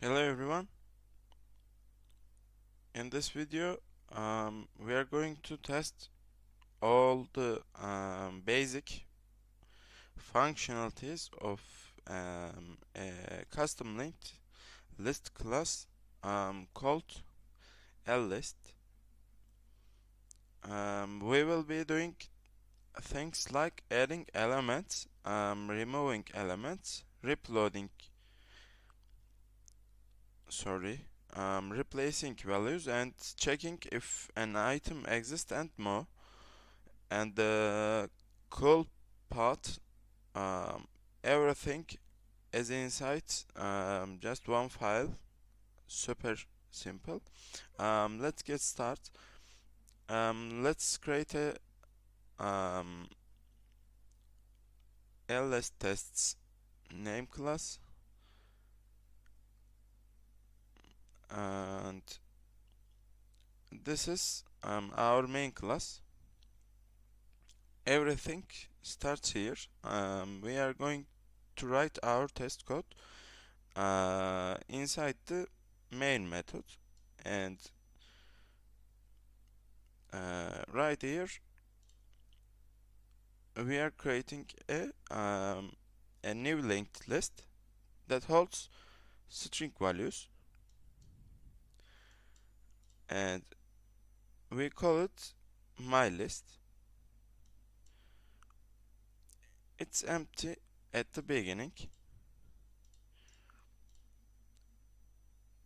Hello everyone. In this video, we are going to test all the basic functionalities of a custom linked list class called list. We will be doing things like adding elements, removing elements, replacing values, and checking if an item exists and more. And the cool part, um, everything is inside just one file. Super simple. Let's get started. Let's create a ls tests name class, and this is our main class. Everything starts here. We are going to write our test code inside the main method, and right here we are creating a new linked list that holds string values, and we call it my list. It's empty at the beginning,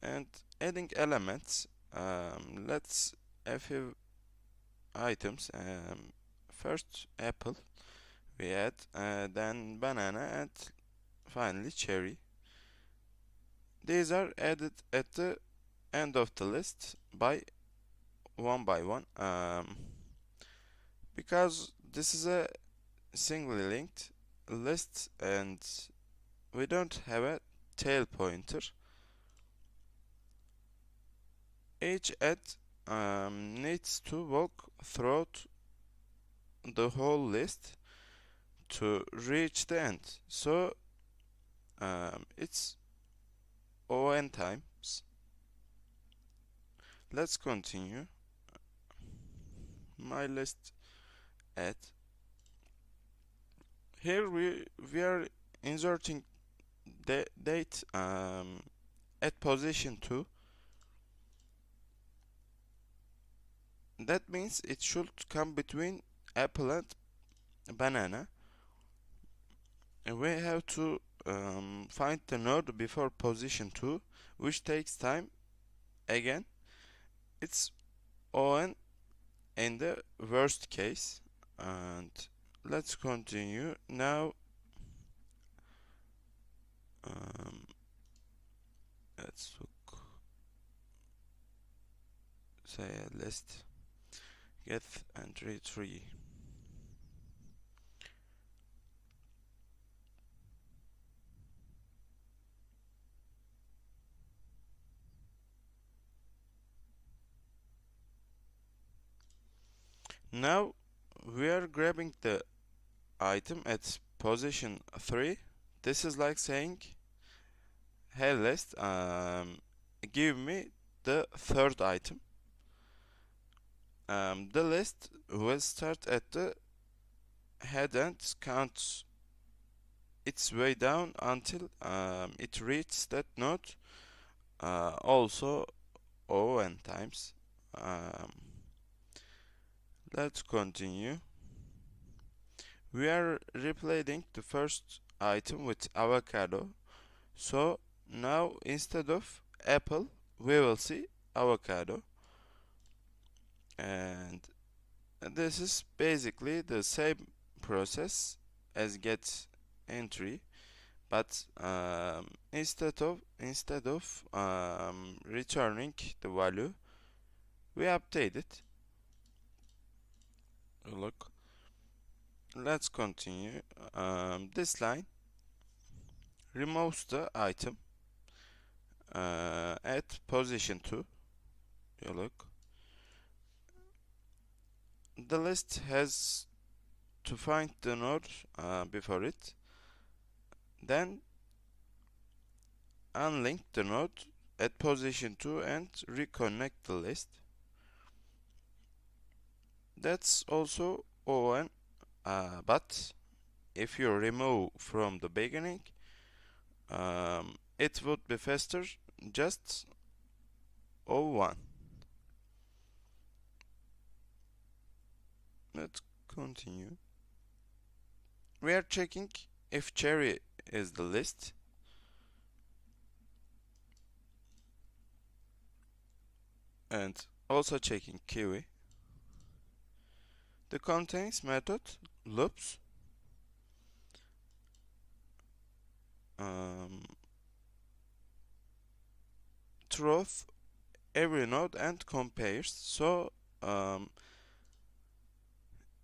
and adding elements. Let's a few items. First apple we add, then banana, and finally cherry. These are added at the end of the list by one, because this is a singly linked list and we don't have a tail pointer. Each add needs to walk throughout the whole list to reach the end, so it's on times. Let's continue. My list add. Here we are inserting the date at position 2. That means it should come between apple and banana, and we have to find the node before position 2, which takes time. Again, it's on in the worst case. And let's continue now. um, let's look, say a list get entry 3. Now we are grabbing the item at position 3. This is like saying, hey list, give me the third item. The list will start at the head and count its way down until it reaches that node, also on times. Um, let's continue. We are replacing the first item with avocado, so now instead of apple we will see avocado, and this is basically the same process as get entry, but instead of returning the value, we update it. Look, let's continue. This line removes the item at position 2. You look, the list has to find the node before it. Then unlink the node at position 2 and reconnect the list. That's also O1, but if you remove from the beginning, it would be faster, just O1. Let's continue. We are checking if cherry is the list, and also checking kiwi. The contains method loops um, through every node and compares. So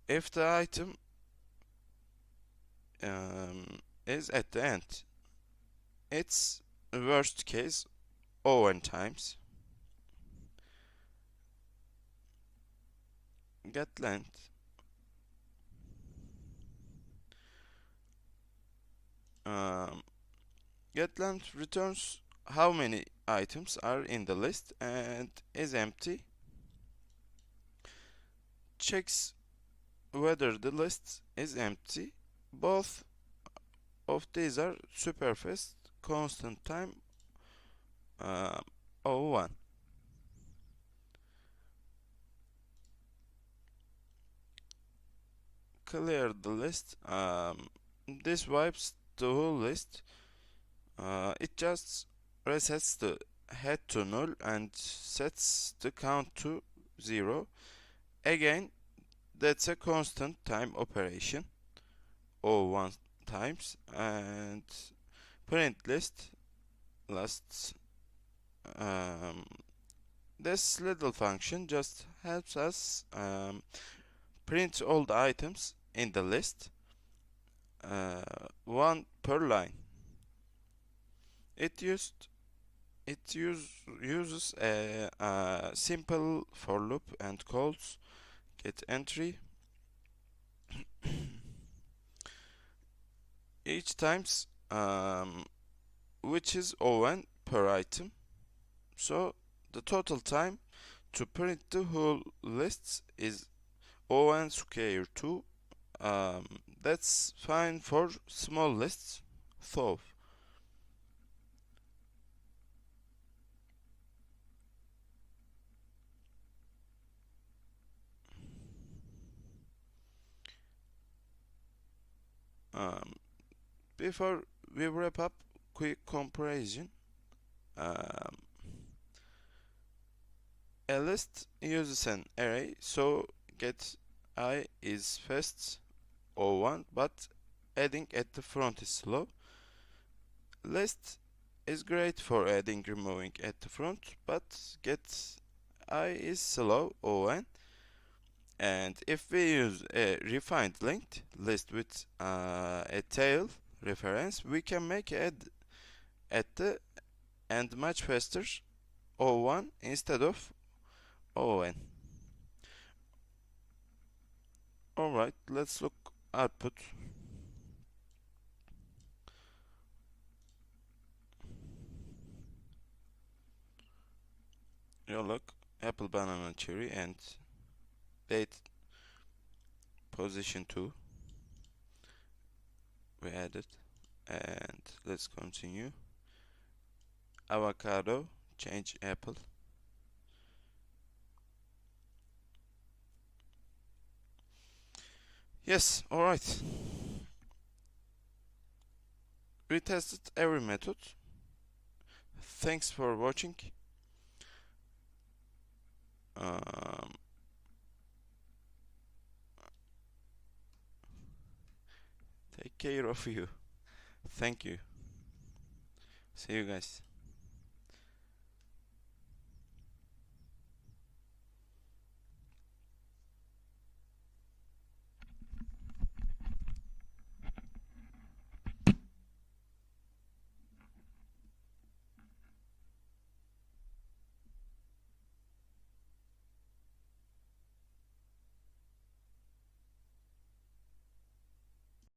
if the item is at the end, it's worst case O(n) times get length. Um, Get length returns how many items are in the list and is empty. Checks whether the list is empty. Both of these are super fast, constant time uh, O(1). Clear the list. This wipes the whole list. It just resets the head to null and sets the count to 0. Again, that's a constant time operation, O(1) times, and print list lasts. Um, this little function just helps us print all the items in the list, one per line. It used uses a simple for loop and calls get entry each times, which is O(n) per item. So the total time to print the whole list is O(n) square 2. That's fine for small lists, though. Um, Before we wrap up, quick comparison. Um, a list uses an array, so get I is fast O(1), but adding at the front is slow. List is great for adding removing at the front, but get I is slow O(n). And if we use a refined linked list with a tail reference, we can make add at the end much faster O(1) instead of O(n). Alright, let's look output. You look apple, banana, cherry, and date position 2 we added. And let's continue. Avocado, change apple. Yes, alright. We tested every method. Thanks for watching. Um, Take care of you. Thank you. See you guys.